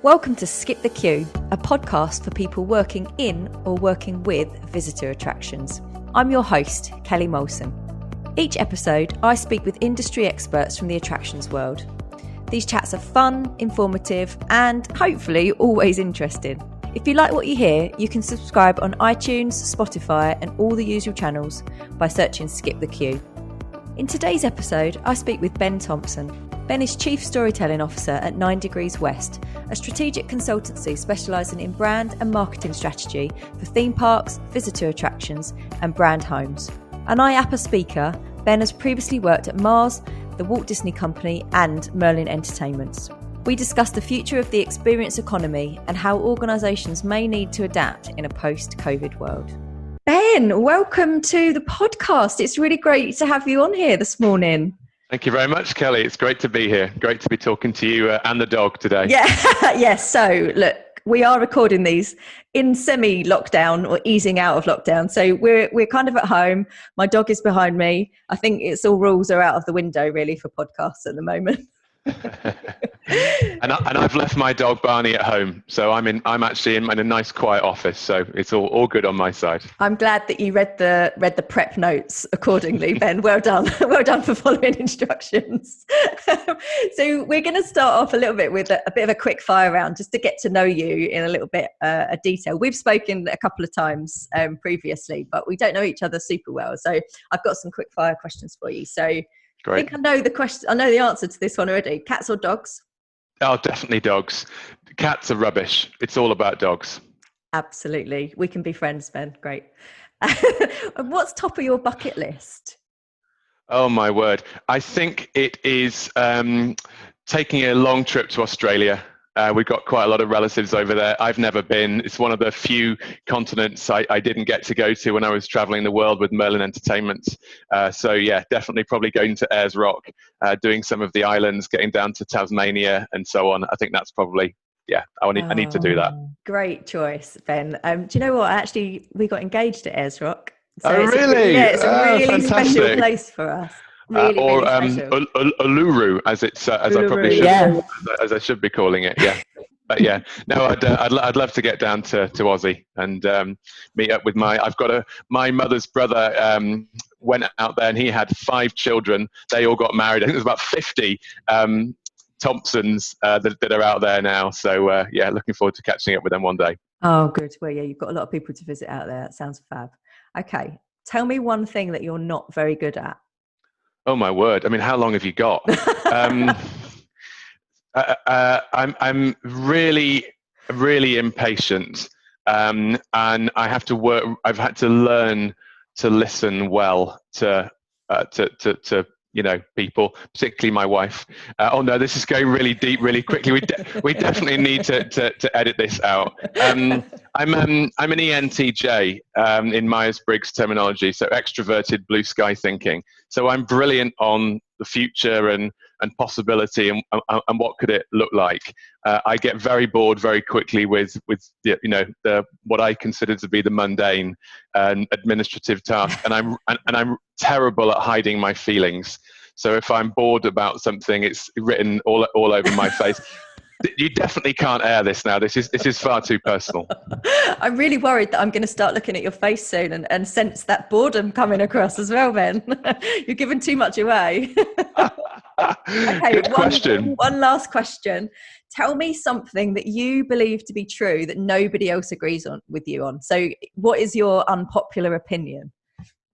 Welcome to Skip the Queue, a podcast for people working in or working with visitor attractions. I'm your host, Kelly Molson. Each episode, I speak with industry experts from the attractions world. These chats are fun, informative, and hopefully always interesting. If you like what you hear, you can subscribe on iTunes, Spotify, and all the usual channels by searching Skip the Queue. In today's episode, I speak with Ben Thompson. Ben is Chief Storytelling Officer at 9 Degrees West, a strategic consultancy specialising in brand and marketing strategy for theme parks, visitor attractions and brand homes. An IAAPA speaker, Ben has previously worked at Mars, the Walt Disney Company and Merlin Entertainments. We discuss the future of the experience economy and how organisations may need to adapt in a post-COVID world. Ben, welcome to the podcast. It's really great to have you on here this morning. Thank you very much, Kelly. It's great to be here. Great to be talking to you and the dog today. Yeah, yes. So look, we are recording these in semi-lockdown or easing out of lockdown. So we're kind of at home. My dog is behind me. I think it's all rules are out of the window really for podcasts at the moment. and I've left my dog Barney at home, so I'm actually in a nice quiet office, so it's all good on my side. I'm glad that you read the prep notes accordingly, Ben. Well done. Well done for following instructions. So we're going to start off a little bit with a bit of a quick fire round just to get to know you in a little bit of detail. We've spoken a couple of times previously, but we don't know each other super well, so I've got some quick fire questions for you. So great. I think I know the question. I know the answer to this one already. Cats or dogs? Oh, definitely dogs. Cats are rubbish. It's all about dogs. Absolutely. We can be friends, Ben. Great. What's top of your bucket list? Oh, my word. I think it is taking a long trip to Australia. We've got quite a lot of relatives over there. I've never been. It's one of the few continents I didn't get to go to when I was traveling the world with Merlin Entertainments. So yeah, definitely probably going to Ayers Rock, doing some of the islands, getting down to Tasmania and so on. I think that's probably, yeah, I need to do that. Great choice, Ben. Do you know what? We got engaged at Ayers Rock. So really? It's a really fantastic. Special place for us. Really, or really special. Uluru, as I probably should, as I should be calling it. Yeah, but yeah, no, I'd love to get down to Aussie and meet up with my mother's brother. Went out there and he had 5 children. They all got married. I think there's about 50 Thompsons that are out there now. So yeah, looking forward to catching up with them one day. Oh, good. Well, yeah, you've got a lot of people to visit out there. That sounds fab. Okay, tell me one thing that you're not very good at. Oh my word! I mean, how long have you got? I'm really, really impatient, and I have to work. I've had to learn to listen well to people, particularly my wife. Oh no, this is going really deep, really quickly. We definitely need to edit this out. I'm an ENTJ in Myers-Briggs terminology, so extroverted blue sky thinking. So I'm brilliant on the future and possibility and what could it look like. I get very bored very quickly with what I consider to be the mundane and administrative task, and I'm terrible at hiding my feelings. So if I'm bored about something, it's written all over my face. You definitely can't air this now. This is far too personal. I'm really worried that I'm going to start looking at your face soon and sense that boredom coming across as well, Ben. You're giving too much away. Okay, good question. One last question. Tell me something that you believe to be true that nobody else agrees with you on. So what is your unpopular opinion?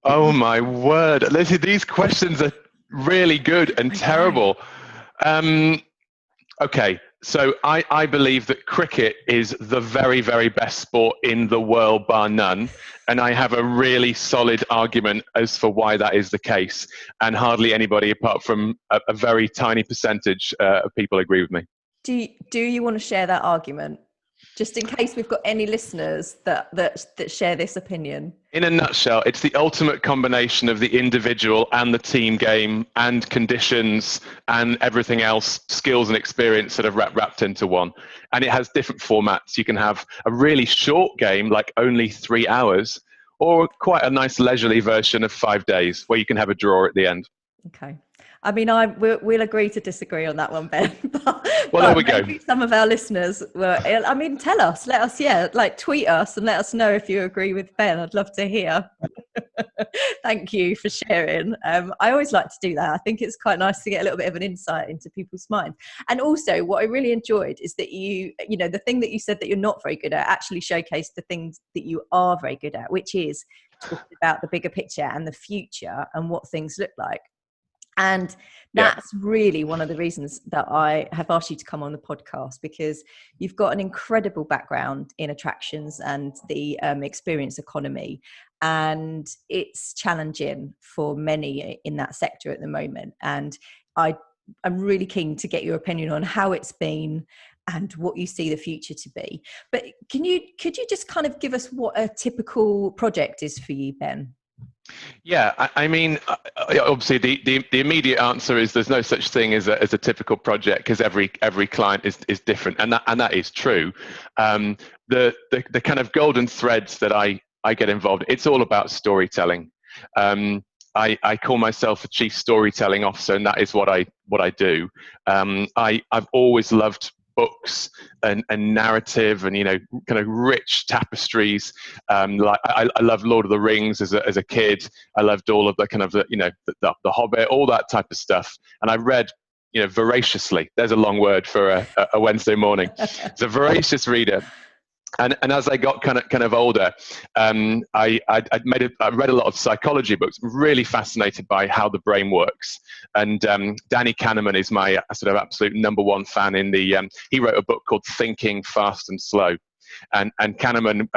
Oh my word. These questions are really good and terrible. Okay. So I believe that cricket is the very, very best sport in the world, bar none. And I have a really solid argument as for why that is the case. And hardly anybody, apart from a very tiny percentage of people, agree with me. Do you want to share that argument? Just in case we've got any listeners that share this opinion. In a nutshell, it's the ultimate combination of the individual and the team game and conditions and everything else, skills and experience that are wrapped into one. And it has different formats. You can have a really short game, like only 3 hours, or quite a nice leisurely version of 5 days where you can have a draw at the end. Okay. I mean, we'll agree to disagree on that one, Ben. Well, there we go. Maybe some of our listeners will. I mean, tell us, let us, like tweet us and let us know if you agree with Ben. I'd love to hear. Thank you for sharing. I always like to do that. I think it's quite nice to get a little bit of an insight into people's minds. And also, what I really enjoyed is that you know, the thing that you said that you're not very good at actually showcased the things that you are very good at, which is talking about the bigger picture and the future and what things look like. And that's really one of the reasons that I have asked you to come on the podcast, because you've got an incredible background in attractions and the experience economy. And it's challenging for many in that sector at the moment. And I'm really keen to get your opinion on how it's been and what you see the future to be. But could you just kind of give us what a typical project is for you, Ben? Yeah, I mean, obviously the immediate answer is there's no such thing as a typical project, because every client is different, and that is true. The kind of golden threads that I get involved, it's all about storytelling. I call myself a chief storytelling officer, and that is what I do. I've always loved books and narrative and, you know, kind of rich tapestries. Like I loved Lord of the Rings as a kid. I loved all of the kind of the Hobbit, all that type of stuff. And I read, you know, voraciously. There's a long word for a Wednesday morning. It's a voracious reader. And as I got kind of older, I read a lot of psychology books. Really fascinated by how the brain works. And Danny Kahneman is my sort of absolute number one fan. He wrote a book called Thinking Fast and Slow. And Kahneman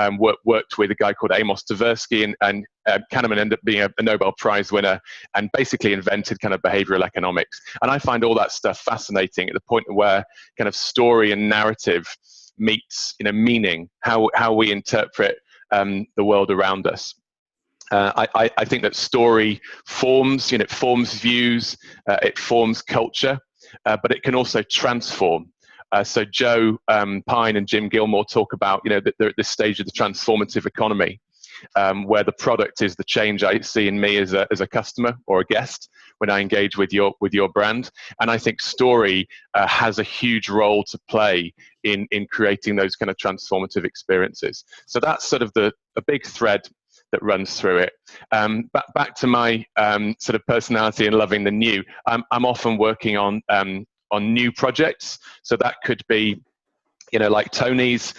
worked with a guy called Amos Tversky, and Kahneman ended up being a Nobel Prize winner and basically invented kind of behavioral economics. And I find all that stuff fascinating at the point where kind of story and narrative meets, you know, meaning, how we interpret the world around us. I think that story forms, you know, it forms views, it forms culture, but it can also transform. So Joe Pine and Jim Gilmore talk about, you know, that they're at this stage of the transformative economy, where the product is the change I see in me as a customer or a guest when I engage with your brand. And I think story has a huge role to play in creating those kind of transformative experiences. So that's sort of a big thread that runs through it. Back to my sort of personality and loving the new. I'm often working on new projects. So that could be, you know, like Tony's,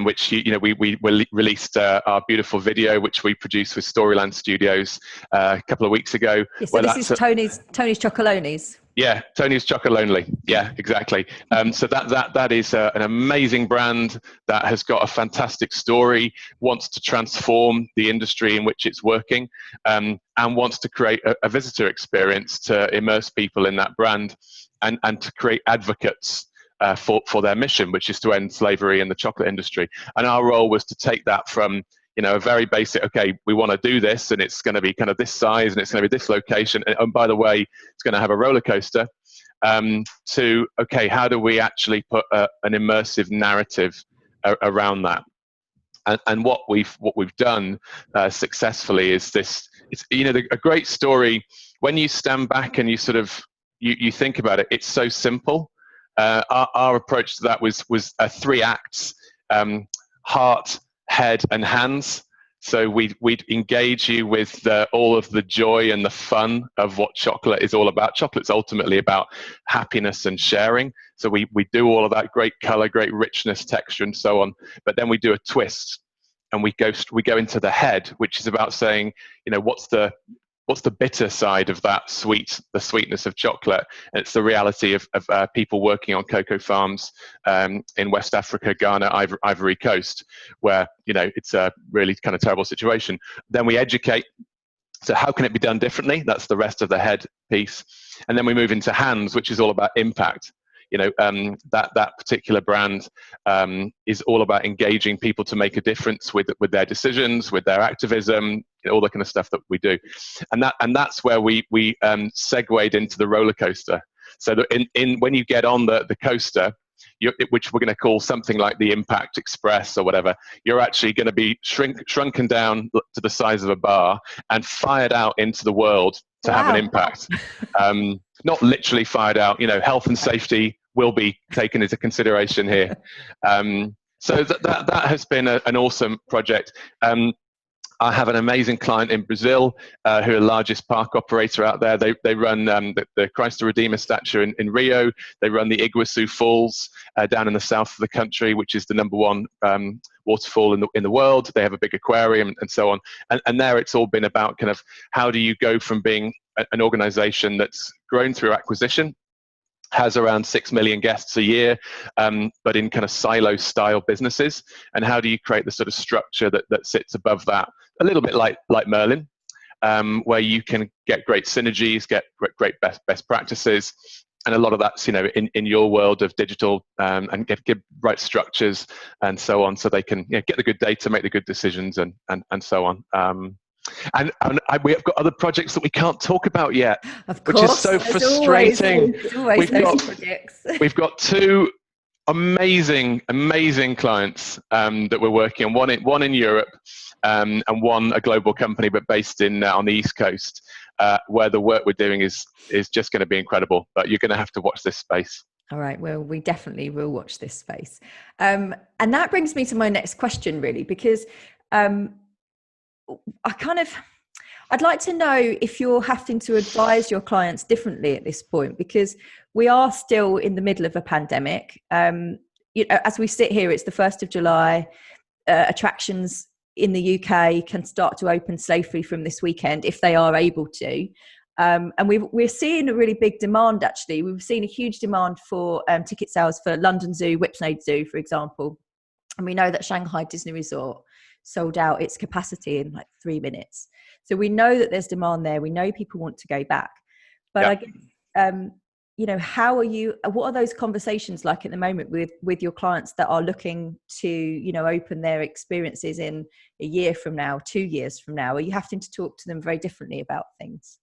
which, you know, we released our beautiful video, which we produced with Storyland Studios a couple of weeks ago. Yeah, so this is Tony's Chocolonis. Yeah, Tony's Chocolonely. Yeah, exactly. So that is an amazing brand that has got a fantastic story, wants to transform the industry in which it's working, and wants to create a visitor experience to immerse people in that brand and to create advocates for their mission, which is to end slavery in the chocolate industry. And our role was to take that from, you know, a very basic, okay, we want to do this, and it's going to be kind of this size, and it's going to be this location, and by the way, it's going to have a roller coaster, to, okay, how do we actually put an immersive narrative around that? And what we've done successfully is this. It's, you know, a great story, when you stand back and you sort of you think about it, it's so simple. Our approach to that was 3 acts: heart, head, and hands. So we'd engage you with all of the joy and the fun of what chocolate is all about. Chocolate's ultimately about happiness and sharing. So we do all of that, great color, great richness, texture, and so on. But then we do a twist, and we go into the head, which is about saying, you know, what's the bitter side of that the sweetness of chocolate? And it's the reality of people working on cocoa farms in West Africa, Ghana, Ivory Coast, where, you know, it's a really kind of terrible situation. Then we educate. So how can it be done differently? That's the rest of the head piece. And then we move into hands, which is all about impact. You know, that particular brand is all about engaging people to make a difference with their decisions, with their activism, you know, all the kind of stuff that we do, and that's where we segued into the roller coaster. So that in when you get on the coaster, which we're going to call something like the Impact Express or whatever, you're actually going to be shrunken down to the size of a bar and fired out into the world to have an impact. Not literally fired out, health and safety will be taken into consideration here. So that has been an awesome project. I have an amazing client in Brazil who are the largest park operator out there. They run the Christ the Redeemer statue in Rio. They run the Iguazu Falls down in the south of the country, which is the #1 waterfall in the world. They have a big aquarium and so on. And there it's all been about kind of how do you go from being an organization that's grown through acquisition, has around 6 million guests a year, but in kind of silo style businesses, and how do you create the sort of structure that sits above that, a little bit like Merlin, where you can get great synergies, get great best practices, and a lot of that's in your world of digital, and get right structures and so on, so they can get the good data, make the good decisions, and so on. And we've got other projects that we can't talk about yet, which is so frustrating. We've got 2 amazing clients that we're working on. One in Europe, and one a global company, but based on the East Coast, where the work we're doing is just going to be incredible. But you're going to have to watch this space. All right. Well, we definitely will watch this space. And that brings me to my next question, really, because I'd like to know if you're having to advise your clients differently at this point, because we are still in the middle of a pandemic. As we sit here, it's the 1st of July. Attractions in the UK can start to open safely from this weekend if they are able to. And we're seeing a really big demand, actually. We've seen a huge demand for ticket sales for London Zoo, Whipsnade Zoo, for example. And we know that Shanghai Disney Resort sold out its capacity in like 3 minutes. So we know that there's demand there. We know people want to go back. But I guess, what are those conversations like at the moment with your clients that are looking to, open their experiences in a year from now, 2 years from now? Are you having to talk to them very differently about things?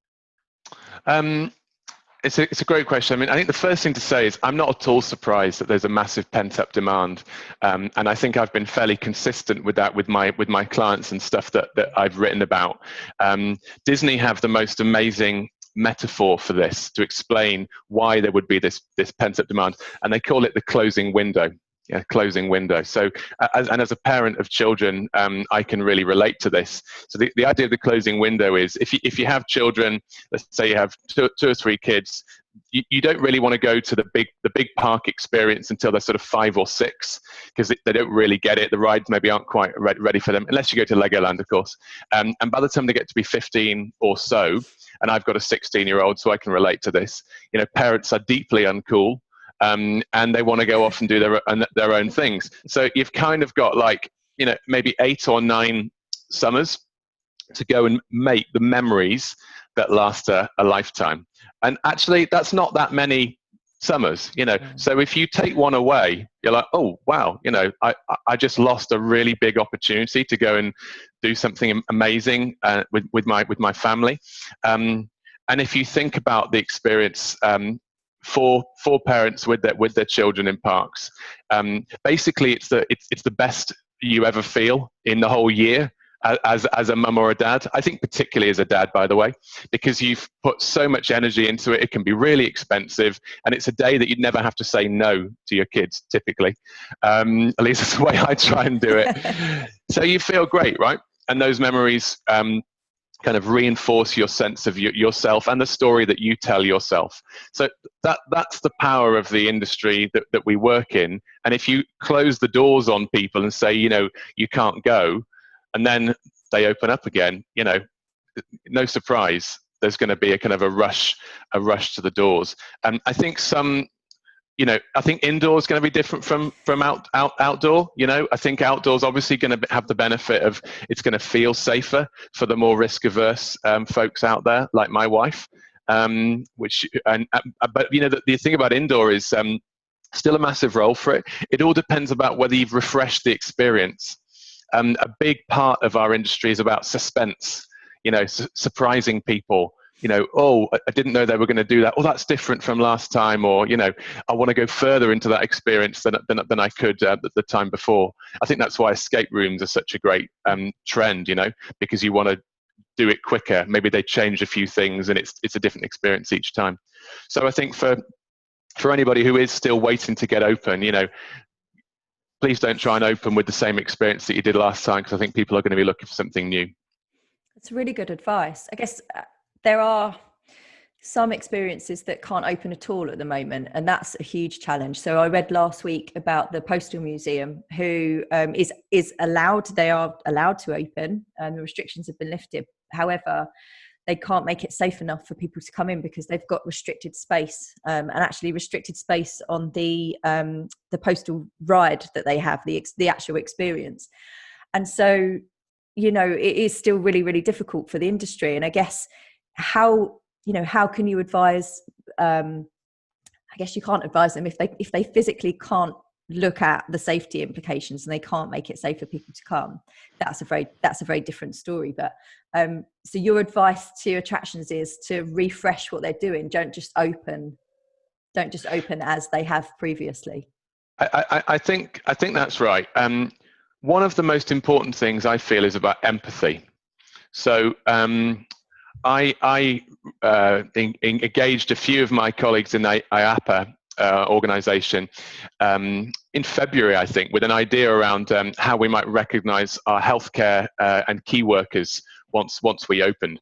It's a great question. I mean, I think the first thing to say is I'm not at all surprised that there's a massive pent-up demand, and I think I've been fairly consistent with that with my clients and stuff that I've written about. Disney have the most amazing metaphor for this to explain why there would be this pent-up demand, and they call it the closing window. Yeah, closing window. So, as a parent of children, I can really relate to this. So, the idea of the closing window is if you have children, let's say you have two or three kids, you don't really want to go to the big park experience until they're sort of 5 or 6, because they don't really get it. The rides maybe aren't quite ready for them, unless you go to Legoland, of course. And by the time they get to be 15 or so, and I've got a 16-year-old, so I can relate to this. Parents are deeply uncool. And they want to go off and do their own things. So you've kind of got maybe 8 or 9 summers to go and make the memories that last a lifetime. And actually, that's not that many summers, So if you take one away, you're like, oh, wow, I just lost a really big opportunity to go and do something amazing with my family. And if you think about the experience, for parents with their children in parks, basically it's the best you ever feel in the whole year as a mum or a dad. I think particularly as a dad, by the way, because you've put so much energy into it. It can be really expensive, and it's a day that you'd never have to say no to your kids, typically. At least that's the way I try and do it. So you feel great, right? And those memories kind of reinforce your sense of yourself and the story that you tell yourself. So that's the power of the industry that we work in. And if you close the doors on people and say, you can't go, and then they open up again, no surprise, there's going to be a kind of a rush to the doors. And I think I think indoor is going to be different from outdoor. I think outdoors obviously going to have the benefit of it's going to feel safer for the more risk averse folks out there, like my wife. But the thing about indoor is still a massive role for it. It all depends about whether you've refreshed the experience. A big part of our industry is about suspense. Surprising people. Oh, I didn't know they were going to do that. Oh, that's different from last time. Or, I want to go further into that experience than I could the time before. I think that's why escape rooms are such a great trend, because you want to do it quicker. Maybe they change a few things, and it's a different experience each time. So I think for anybody who is still waiting to get open, please don't try and open with the same experience that you did last time, because I think people are going to be looking for something new. It's really good advice. I guess there are some experiences that can't open at all at the moment, and that's a huge challenge. So I read last week about the Postal Museum, who is allowed, they are allowed to open, and the restrictions have been lifted. However, they can't make it safe enough for people to come in because they've got restricted space, and actually restricted space on the postal ride that they have, the actual experience. And so, it is still really, really difficult for the industry. And I guess how can you advise? I guess you can't advise them if they physically can't look at the safety implications and they can't make it safe for people to come. That's a very different story. But so your advice to attractions is to refresh what they're doing. Don't just open as they have previously. I think that's right. One of the most important things I feel is about empathy. So I engaged a few of my colleagues in the IAAPA organization in February, I think, with an idea around how we might recognize our healthcare and key workers once we opened.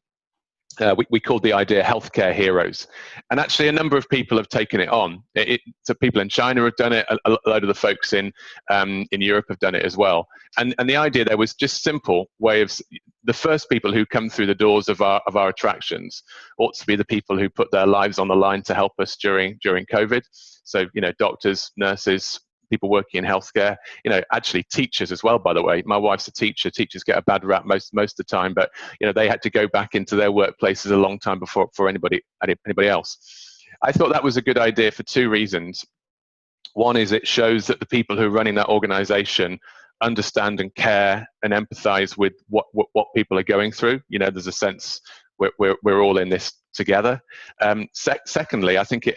We called the idea healthcare heroes. And actually a number of people have taken it on. So people in China have done it, a load of the folks in Europe have done it as well. And the idea there was just simple way of, the first people who come through the doors of our attractions ought to be the people who put their lives on the line to help us during COVID. So, doctors, nurses, people working in healthcare, actually teachers as well, by the way. My wife's a teacher. Teachers get a bad rap most of the time, but they had to go back into their workplaces a long time before anybody else. I thought that was a good idea for two reasons. One is it shows that the people who are running that organization understand and care and empathize with what people are going through. There's a sense we're all in this together. Secondly, I think it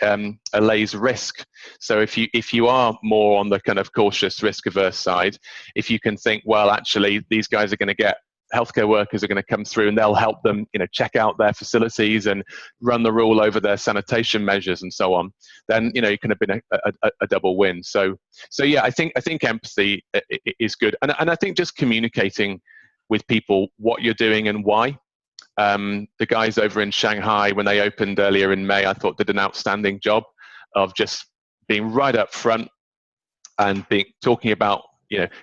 allays risk. So if you are more on the kind of cautious, risk-averse side, if you can think, well, actually, these guys are going to get healthcare workers are going to come through and they'll help them, check out their facilities and run the rule over their sanitation measures and so on, then, it can have been a double win. So yeah, I think empathy is good. And I think just communicating with people what you're doing and why. The guys over in Shanghai, when they opened earlier in May, I thought did an outstanding job of just being right up front and talking about,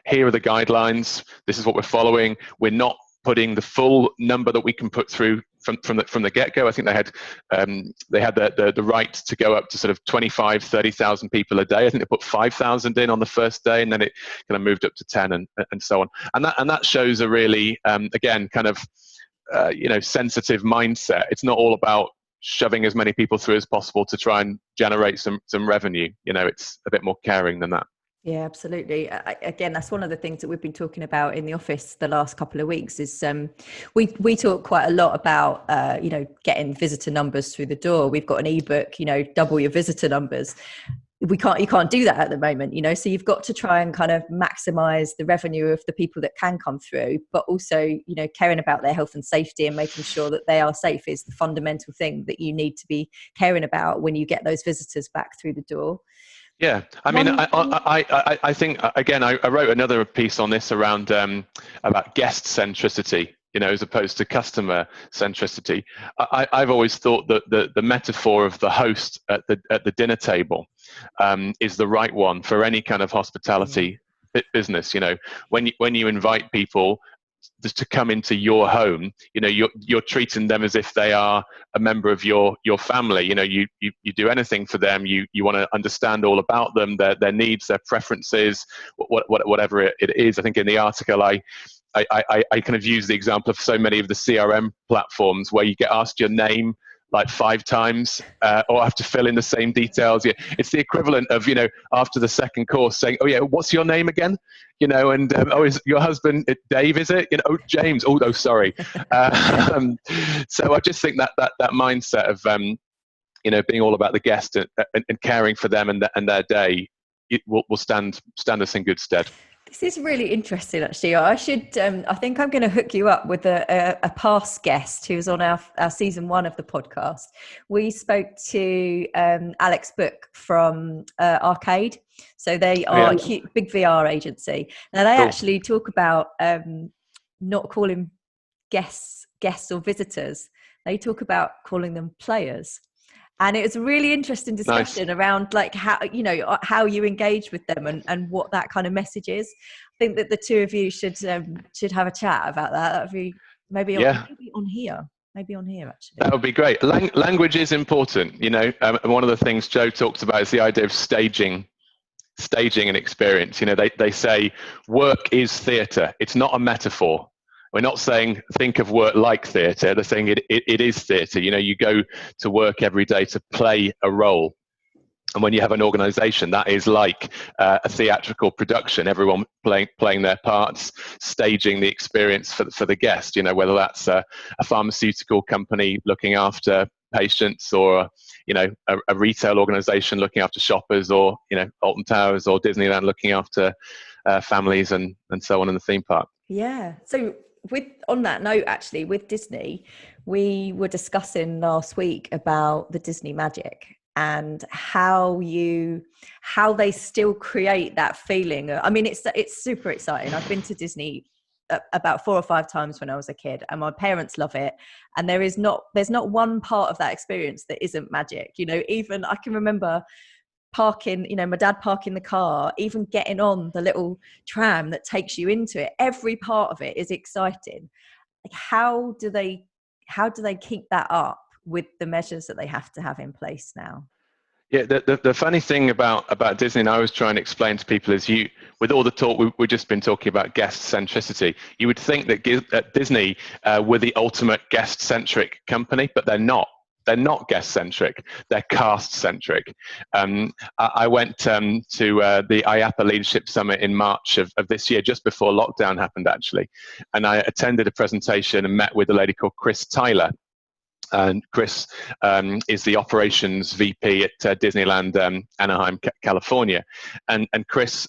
here are the guidelines. This is what we're following. We're not putting the full number that we can put through from the get-go. I think they had the right to go up to sort of 25, 30,000 people a day. I think they put 5,000 in on the first day, and then it kind of moved up to 10 and so on. And that shows a really again kind of sensitive mindset. It's not all about shoving as many people through as possible to try and generate some revenue. It's a bit more caring than that. Yeah, absolutely. Again, that's one of the things that we've been talking about in the office the last couple of weeks is we talk quite a lot about, getting visitor numbers through the door. We've got an ebook, double your visitor numbers. You can't do that at the moment, so you've got to try and kind of maximize the revenue of the people that can come through, but also, caring about their health and safety and making sure that they are safe is the fundamental thing that you need to be caring about when you get those visitors back through the door. Yeah, I mean, I think, again, I wrote another piece on this around about guest centricity, as opposed to customer centricity. I've always thought that the metaphor of the host at the dinner table is the right one for any kind of hospitality business. When you invite people just to come into your home, you're treating them as if they are a member of your family. You do anything for them. You want to understand all about them, their needs, their preferences, whatever it is. I think in the article I kind of use the example of so many of the CRM platforms where you get asked your name like 5 times or have to fill in the same details. Yeah, it's the equivalent of, after the second course saying, oh yeah, what's your name again? And oh, is your husband Dave, is it? Oh, James. Oh, sorry. So I just think that mindset of, being all about the guest and caring for them and their day, it will stand us in good stead. This is really interesting, actually. I should, I think I'm going to hook you up with a past guest who was on our season 1 of the podcast. We spoke to Alex Book from Arcade. So they are a big VR agency. Now they actually talk about not calling guests or visitors. They talk about calling them players. And it was a really interesting discussion around like how you engage with them and what that kind of message is. I think that the two of you should have a chat about that. That would be maybe on here. Maybe on here, actually. That would be great. Language is important. One of the things Joe talks about is the idea of staging an experience. They say work is theatre. It's not a metaphor. We're not saying think of work like theatre. They're saying it is theatre. You go to work every day to play a role. And when you have an organisation, that is like a theatrical production, everyone playing their parts, staging the experience for the guest, whether that's a pharmaceutical company looking after patients, or a retail organisation looking after shoppers, or Alton Towers or Disneyland looking after families and so on in the theme park. Yeah. So on that note, actually, with Disney, we were discussing last week about the Disney magic and how they still create that feeling. I mean, it's super exciting. I've been to Disney about 4 or 5 times when I was a kid, and my parents love it. And there's not one part of that experience that isn't magic. Even I can remember parking, my dad parking the car, even getting on the little tram that takes you into it. Every part of it is exciting. Like, how do they keep that up with the measures that they have to have in place now? Yeah, the funny thing about Disney, and I always try and explain to people, is with all the talk we've just been talking about guest centricity, you would think that Disney were the ultimate guest centric company, but they're not. They're not guest-centric, they're cast-centric. I went to the IAAPA Leadership Summit in March of this year, just before lockdown happened, actually. And I attended a presentation and met with a lady called Chris Tyler. And Chris is the operations VP at Disneyland Anaheim, California. And Chris,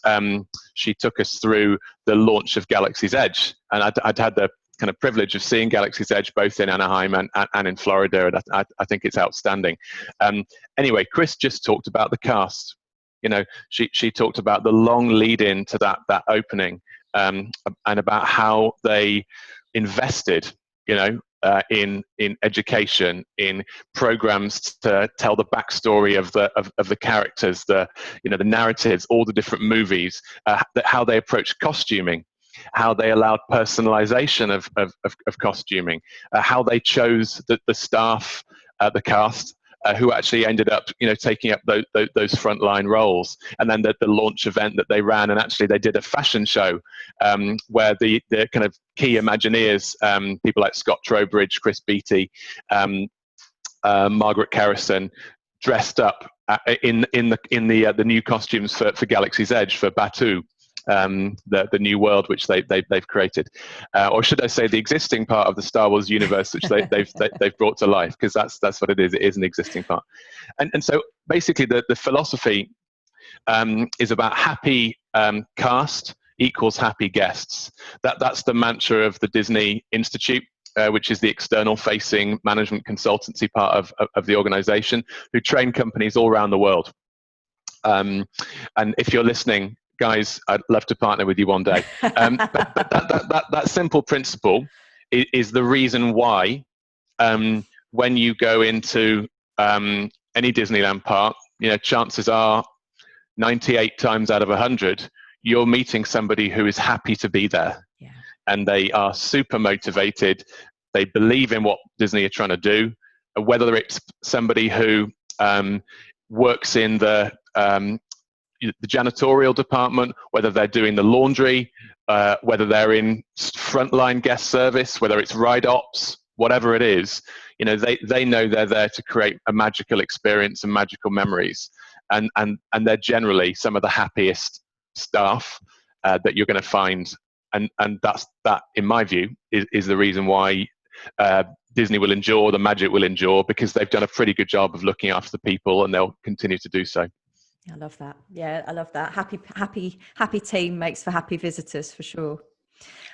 she took us through the launch of Galaxy's Edge. And I'd had the kind of privilege of seeing Galaxy's Edge both in Anaheim and in Florida, and I think it's outstanding. Anyway, Chris just talked about the cast. She talked about the long lead in to that opening, and about how they invested, in education, in programs to tell the backstory of the characters, the narratives, all the different movies, how they approached costuming, how they allowed personalization of costuming, how they chose the staff, the cast, who actually ended up, taking up those frontline roles. And then the launch event that they ran, and actually they did a fashion show where the kind of key Imagineers, people like Scott Trowbridge, Chris Beatty, Margaret Carrison, dressed up in the new costumes for Galaxy's Edge, for Batuu. The new world which they've created, or should I say the existing part of the Star Wars universe which they've brought to life, because that's what it is. It is an existing part, and so basically the philosophy is about happy cast equals happy guests. That's the mantra of the Disney Institute, which is the external facing management consultancy part of the organization, who train companies all around the world. And if you're listening, guys, I'd love to partner with you one day. But that simple principle is the reason why when you go into any Disneyland park, chances are 98 times out of 100, you're meeting somebody who is happy to be there. Yeah. And they are super motivated. They believe in what Disney are trying to do, whether it's somebody who works in the janitorial department, whether they're doing the laundry, whether they're in frontline guest service, whether it's ride ops, whatever it is, they know they're there to create a magical experience and magical memories. And they're generally some of the happiest staff that you're going to find. And that, in my view, is the reason why Disney will endure, the magic will endure, because they've done a pretty good job of looking after the people, and they'll continue to do so. I love that. Yeah, I love that. Happy team makes for happy visitors for sure.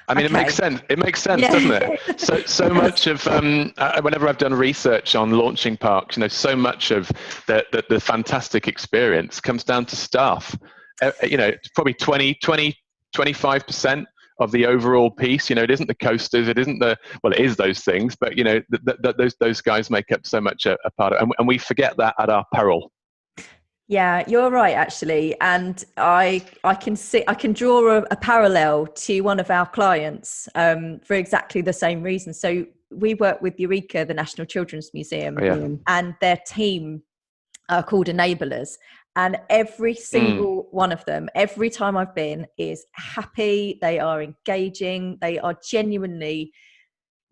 I mean, Okay. it makes sense. It makes sense, Yeah. doesn't it? So much of whenever I've done research on launching parks, so much of the fantastic experience comes down to staff. It's probably 25% of the overall piece. It isn't the coasters, it isn't it is those things, but those guys make up so much a part of it, and we forget that at our peril. Yeah, you're right, actually. And I can draw a parallel to one of our clients for exactly the same reason. So we work with Eureka, the National Children's Museum, and their team are called Enablers. And every single one of them, every time I've been, is happy. They are engaging. They are genuinely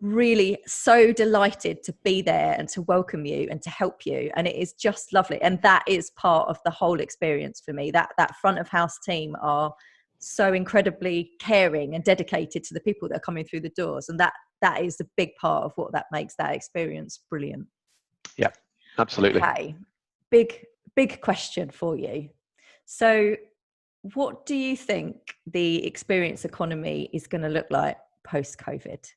really so delighted to be there and to welcome you and to help you, and it is just lovely. And that is part of the whole experience for me. That front of house team are so incredibly caring and dedicated to the people that are coming through the doors, and that is the big part of what that makes that experience brilliant. Yeah, absolutely. Okay, big question for you. So what do you think the experience economy is going to look like post-COVID?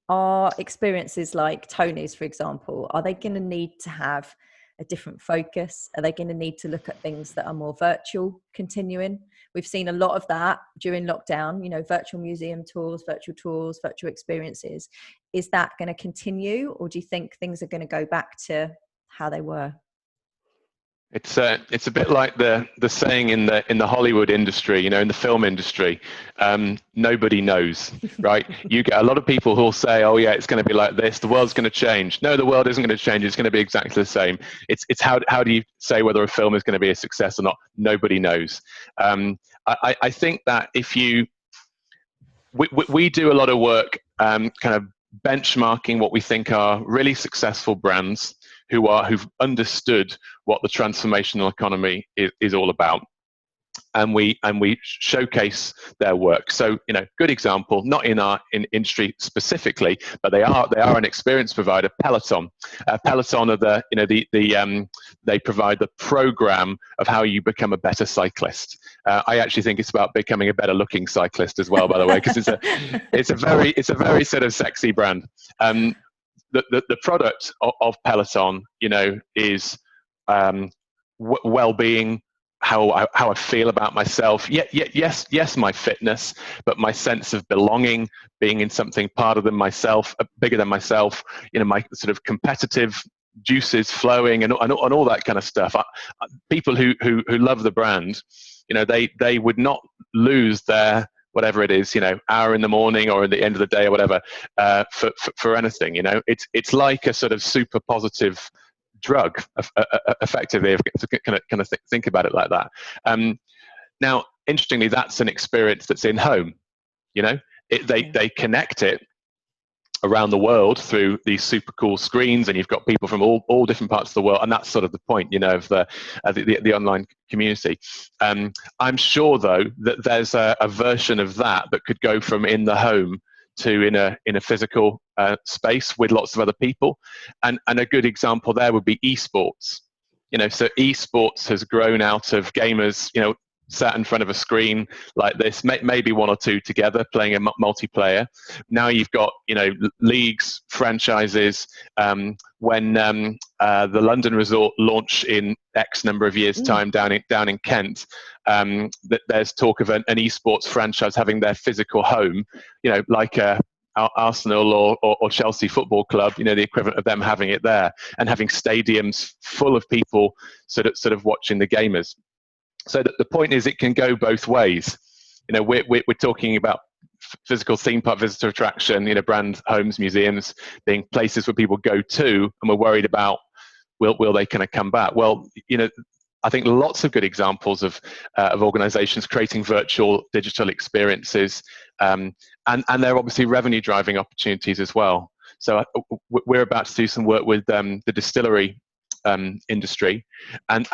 Are experiences like Tony's, for example, are they going to need to have a different focus? Are they going to need to look at things that are more virtual continuing? We've seen a lot of that during lockdown, virtual museum tours, virtual experiences. Is that going to continue, or do you think things are going to go back to how they were? It's a bit like the saying in the Hollywood industry, in the film industry, nobody knows, right? You get a lot of people who'll say, "Oh yeah, it's going to be like this. The world's going to change." No, the world isn't going to change. It's going to be exactly the same. It's how do you say whether a film is going to be a success or not? Nobody knows. I think that if we do a lot of work, kind of benchmarking what we think are really successful brands who've understood what the transformational economy is all about, and we showcase their work. So good example, not in our industry specifically, but they are an experience provider. Peloton are they provide the program of how you become a better cyclist. I actually think it's about becoming a better looking cyclist as well, by the way, because it's a very sort of sexy brand. The product of Peloton, is well-being, how I feel about myself. Yes, my fitness, but my sense of belonging, being in something bigger than myself, my sort of competitive juices flowing, and all that kind of stuff. People who love the brand, they would not lose their whatever it is, hour in the morning or at the end of the day or whatever, for anything. It's like a sort of super positive drug, effectively, to kind of think about it like that. Now, interestingly, that's an experience that's in home. They connect it around the world through these super cool screens, and you've got people from all different parts of the world, and that's sort of the point, of the online community. I'm sure, though, that there's a version of that could go from in the home to in a physical space with lots of other people, and a good example there would be esports. So esports has grown out of gamers, sat in front of a screen like this, maybe one or two together playing a multiplayer. Now you've got leagues, franchises. When the London resort launch in X number of years' time down in Kent, that there's talk of an esports franchise having their physical home, like Arsenal or Chelsea Football Club, the equivalent of them having it there, and having stadiums full of people sort of watching the gamers. So that the point is, it can go both ways. We're talking about physical theme park visitor attraction, brand homes, museums being places where people go to, and we're worried about will they kind of come back? Well, I think lots of good examples of organizations creating virtual digital experiences, and there are obviously revenue driving opportunities as well. So we're about to do some work with the distillery industry, and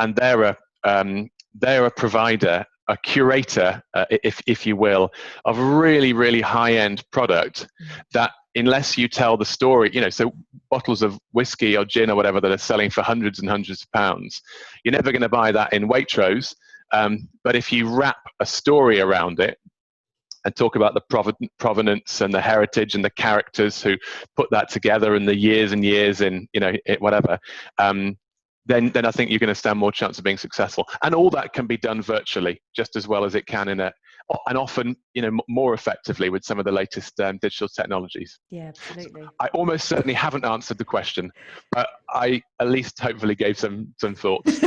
they're a provider, a curator, if you will, of really, really high-end product that unless you tell the story, so bottles of whiskey or gin or whatever that are selling for hundreds and hundreds of pounds, you're never going to buy that in Waitrose. But if you wrap a story around it and talk about the provenance and the heritage and the characters who put that together and the years and years in, whatever, then I think you're going to stand more chance of being successful. And all that can be done virtually just as well as it can and often, more effectively with some of the latest digital technologies. Yeah, absolutely. I almost certainly haven't answered the question, but I at least hopefully gave some thoughts.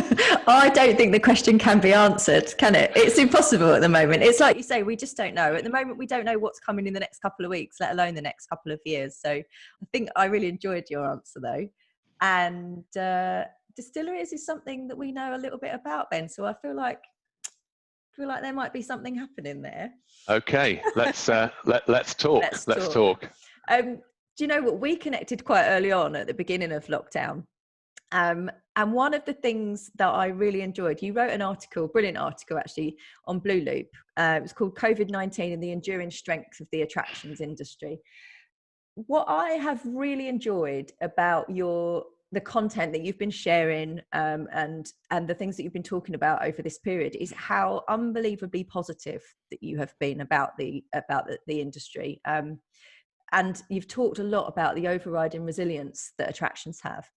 I don't think the question can be answered, can it? It's impossible at the moment. It's like you say, we just don't know. At the moment, we don't know what's coming in the next couple of weeks, let alone the next couple of years. So I think I really enjoyed your answer, though. And distilleries is something that we know a little bit about, Ben. So I feel like there might be something happening there. Okay, let's talk. Let's talk. Do you know what? We connected quite early on at the beginning of lockdown. And one of the things that I really enjoyed, you wrote an article, brilliant article actually, on Blue Loop. It was called COVID-19 and the Enduring Strength of the Attractions Industry. What I have really enjoyed about the content that you've been sharing and the things that you've been talking about over this period is how unbelievably positive that you have been about the industry. And you've talked a lot about the overriding resilience that attractions have.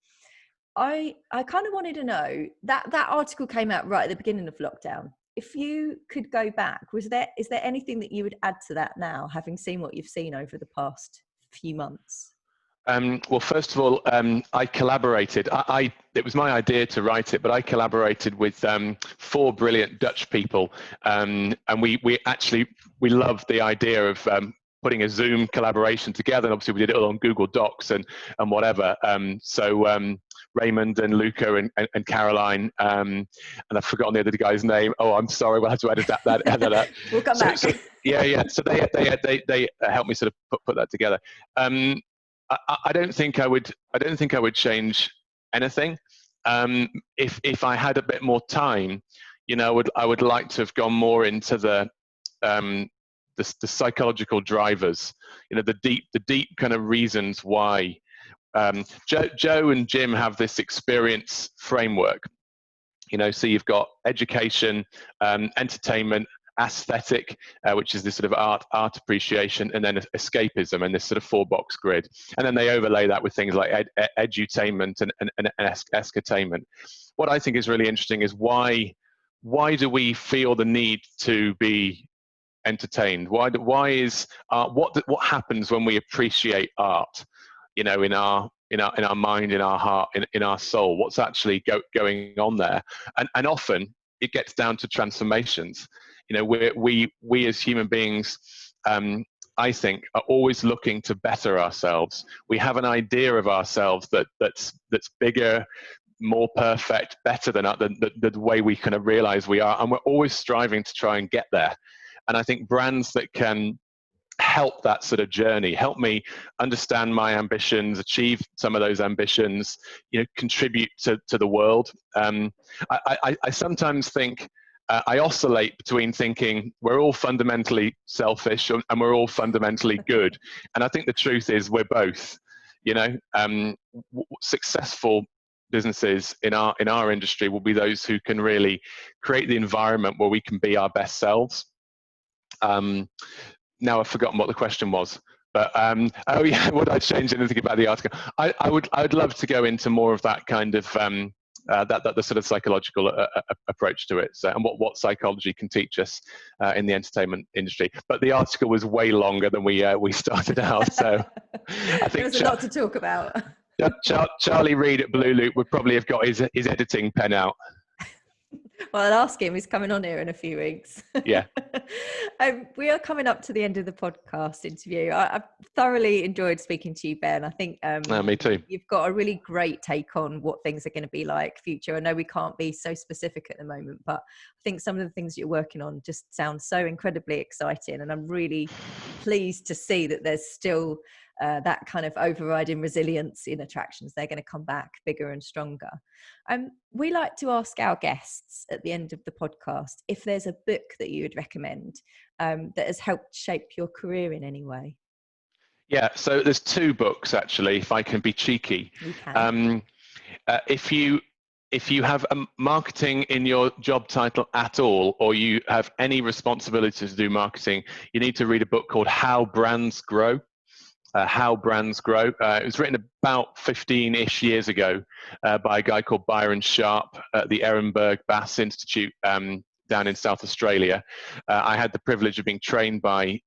I kind of wanted to know that article came out right at the beginning of lockdown. If you could go back, is there anything that you would add to that now, having seen what you've seen over the past few months? Well, first of all, I collaborated. It was my idea to write it, but I collaborated with 4 brilliant Dutch people, and we loved the idea of putting a Zoom collaboration together. And obviously, we did it all on Google Docs and whatever. So Raymond and Luca and Carolien, and I've forgotten the other guy's name. Oh, I'm sorry. We'll have to edit that. We'll come back. So, yeah. So they helped me sort of put that together. I don't think I would change anything. If I had a bit more time, I would like to have gone more into the psychological drivers, the deep kind of reasons why. Joe and Jim have this experience framework. So you've got education, entertainment, aesthetic, which is this sort of art appreciation, and then escapism, and this sort of 4-box grid. And then they overlay that with things like edutainment and escatainment. What I think is really interesting is why do we feel the need to be entertained? Why is what happens when we appreciate art? In our mind, in our heart, in our soul. What's actually going on there? And often it gets down to transformations. We as human beings, I think, are always looking to better ourselves. We have an idea of ourselves that's bigger, more perfect, better than the way we kind of realize we are, and we're always striving to try and get there. And I think brands that can help that sort of journey, help me understand my ambitions, achieve some of those ambitions, contribute to the world. I sometimes think I oscillate between thinking we're all fundamentally selfish and we're all fundamentally good. And I think the truth is we're both. Successful businesses in our industry will be those who can really create the environment where we can be our best selves. Now I've forgotten what the question was, but would I change anything about the article? I would love to go into more of that kind of the sort of psychological approach to it, and what psychology can teach us in the entertainment industry. But the article was way longer than we started out, so I think there's a lot to talk about. Charlie Reid at Blue Loop would probably have got his editing pen out. Well, I'll ask him. He's coming on here in a few weeks. Yeah. We are coming up to the end of the podcast interview. I've thoroughly enjoyed speaking to you, Ben. I think me too. You've got a really great take on what things are going to be like future. I know we can't be so specific at the moment, but I think some of the things you're working on just sound so incredibly exciting. And I'm really pleased to see that there's still that kind of overriding resilience in attractions. They're going to come back bigger and stronger. We like to ask our guests at the end of the podcast if there's a book that you would recommend that has helped shape your career in any way. Yeah, so there's 2 books actually, if I can be cheeky. You can. If you have marketing in your job title at all, or you have any responsibility to do marketing, you need to read a book called How Brands Grow. How Brands Grow. It was written about 15-ish years ago by a guy called Byron Sharp at the Ehrenberg Bass Institute down in South Australia. I had the privilege of being trained by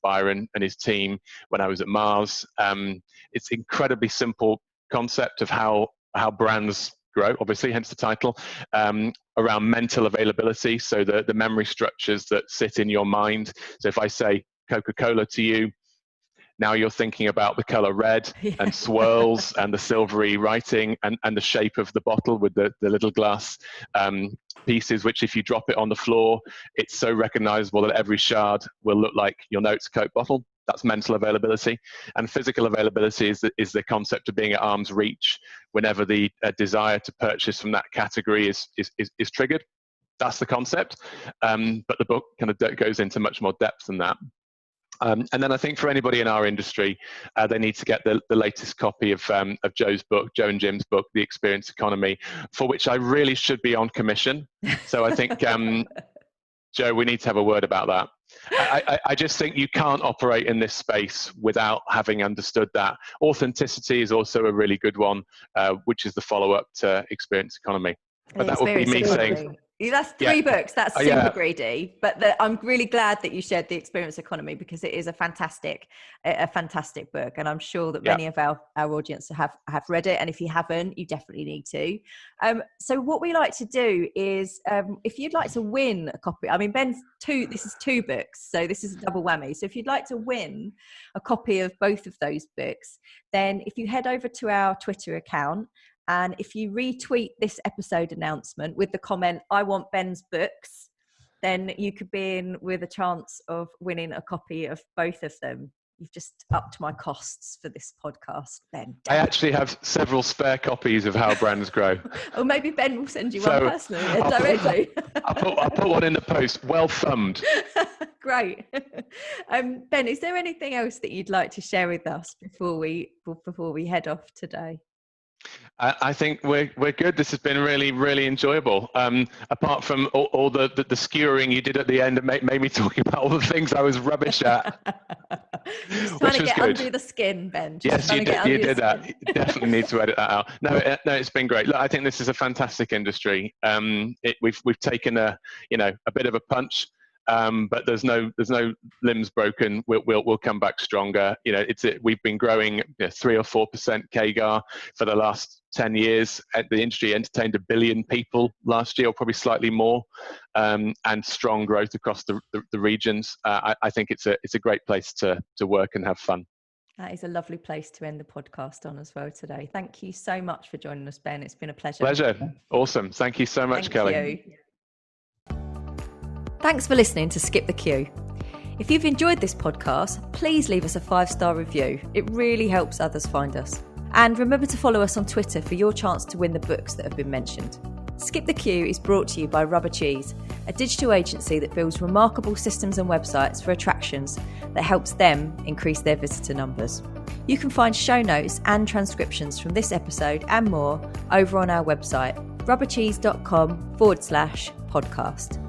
Byron and his team when I was at Mars. It's incredibly simple concept of how brands grow, obviously, hence the title, around mental availability, so the memory structures that sit in your mind. So if I say Coca-Cola to you, now you're thinking about the color red and swirls and the silvery writing and the shape of the bottle with the little glass pieces, which if you drop it on the floor, it's so recognizable that every shard will look like you'll know it's a Coke bottle. That's mental availability. And physical availability is the concept of being at arm's reach whenever the desire to purchase from that category is triggered. That's the concept. But the book kind of goes into much more depth than that. And then I think for anybody in our industry, they need to get the latest copy of Joe and Jim's book, The Experience Economy, for which I really should be on commission. So I think, Joe, we need to have a word about that. I just think you can't operate in this space without having understood that. Authenticity is also a really good one, which is the follow-up to Experience Economy. But that would be me saying... That's 3 books. That's super greedy. But I'm really glad that you shared The Experience Economy, because it is a fantastic book. And I'm sure that many of our audience have read it. And if you haven't, you definitely need to. So what we like to do is, if you'd like to win a copy, I mean, this is 2 books, so this is a double whammy. So if you'd like to win a copy of both of those books, then if you head over to our Twitter account, and if you retweet this episode announcement with the comment, "I want Ben's books," then you could be in with a chance of winning a copy of both of them. You've just upped my costs for this podcast, Ben. I actually have several spare copies of How Brands Grow. Or maybe Ben will send you one personally, directly. I'll put one in the post, well thumbed. Great. Ben, is there anything else that you'd like to share with us before we head off today? I think we're good. This has been really, really enjoyable. Apart from all the skewering you did at the end, it made me talking about all the things I was rubbish at. Just trying to get under the skin, Ben. Yes, you did that. You definitely need to edit that out. No, it's been great. Look, I think this is a fantastic industry. We've taken a bit of a punch. But there's no limbs broken. We'll come back stronger. We've been growing 3 or 4% CAGR for the last 10 years. The industry entertained 1 billion people last year, or probably slightly more, and strong growth across the regions. I think it's a great place to work and have fun. That is a lovely place to end the podcast on as well today. Thank you so much for joining us, Ben. It's been a pleasure. Pleasure. Awesome. Thank you so much, Kelly. Thank you. Thanks for listening to Skip the Queue. If you've enjoyed this podcast, please leave us a 5-star review. It really helps others find us. And remember to follow us on Twitter for your chance to win the books that have been mentioned. Skip the Queue is brought to you by Rubber Cheese, a digital agency that builds remarkable systems and websites for attractions that helps them increase their visitor numbers. You can find show notes and transcriptions from this episode and more over on our website, rubbercheese.com/podcast.